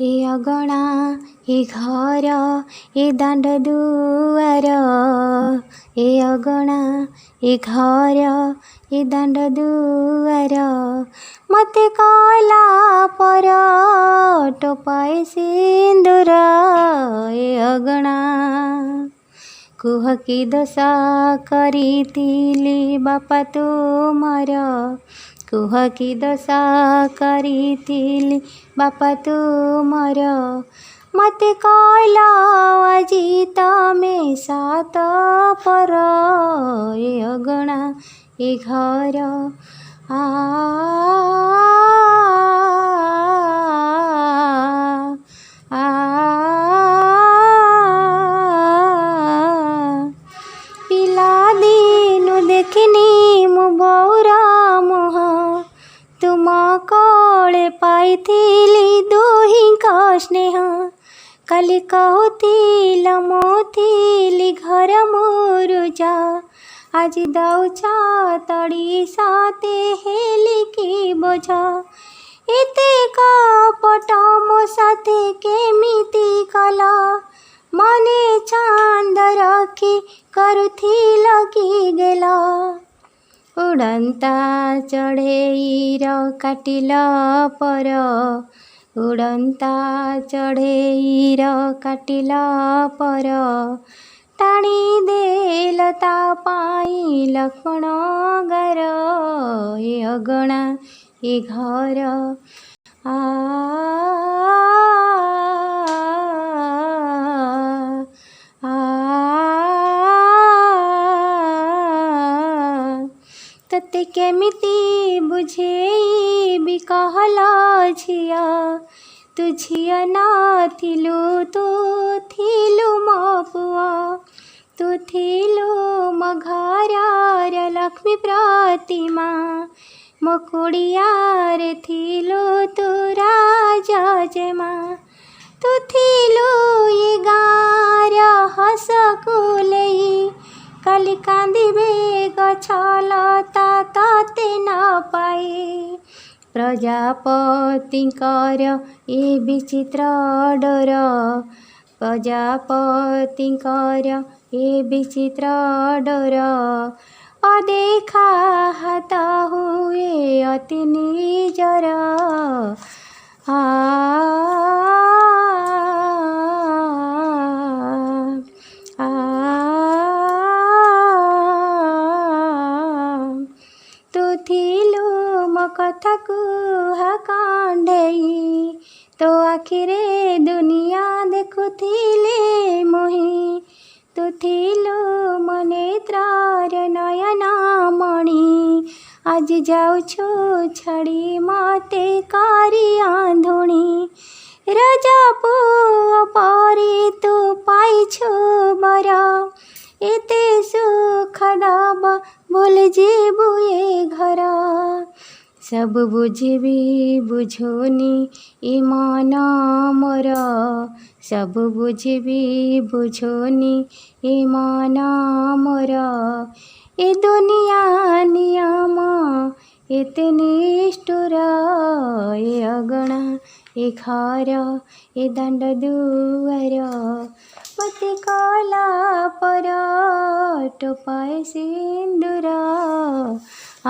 ए अगणा ए घर ए दाण्ड दुआर, ए अगणा ए घर ए दाण्ड दुआर, मते कला पर टोपाए सिन्दूर। ए अगणा कुह कि दशा करिथिली बापा तुमर, कुह कि दशा करिथिली बापा तुमर, मते कहल आजी तमे सात पर। ए अगणा ए घर आ पिलादिनु देखिनी मु बौर मुह, तुम कोले पाइथिली दुहिंक स्नेह। काली कहूथिल मोथिली घर मुरुजा, आज दौछ तड़ी साते हेलिकी बोझ। एते कपट मो साथे केमिति कला, मने चांद रखी करुथिल कि गेला। उड़ंता चढ़ेईर काटिल पर, उड़ंता चढ़ेईर काटिल पर, टाणी देल ता पाई लक्ष्मण गार। ए अगणा ए घर आ तते केमिति बुझेइबि कहल झिया, तू झिया नथिलु तू थिलु मो पुआ। तू थिलु मो घरर लक्ष्मी प्रतिमा, मो कुड़ियारे थिलु तू राजा जेमा। तू थिलु ये गाँर हस कुलेई, काली कांदिबे गछलता तते न पाए। प्रजापतिंकर ए विचित्र डर, प्रजापतिंकर ए विचित्र डर, अदेखा हाथ हुए अति निजर। तू थिलु मो कथा कुहा कंडेई, तो आखिरे दुनिया देखुथिले मोहि। तू थिलु मो नेत्रार नयन मणि, आज जाउछु छाड़ी मते करी आंधुणी। राजा पुओ परी तू पाइछु बर, एते सुख दब भूल जीबु ए घर। सब बुझिबि बुझुनी ए मन मोर, सब बुझिबि बुझुनी ए मन मोर। ए दुनिया नियम एते निष्ठुर, ए अगणा ए घर ए दाण्ड दुआर, मते कला पर टोपाए सिन्दूर। आ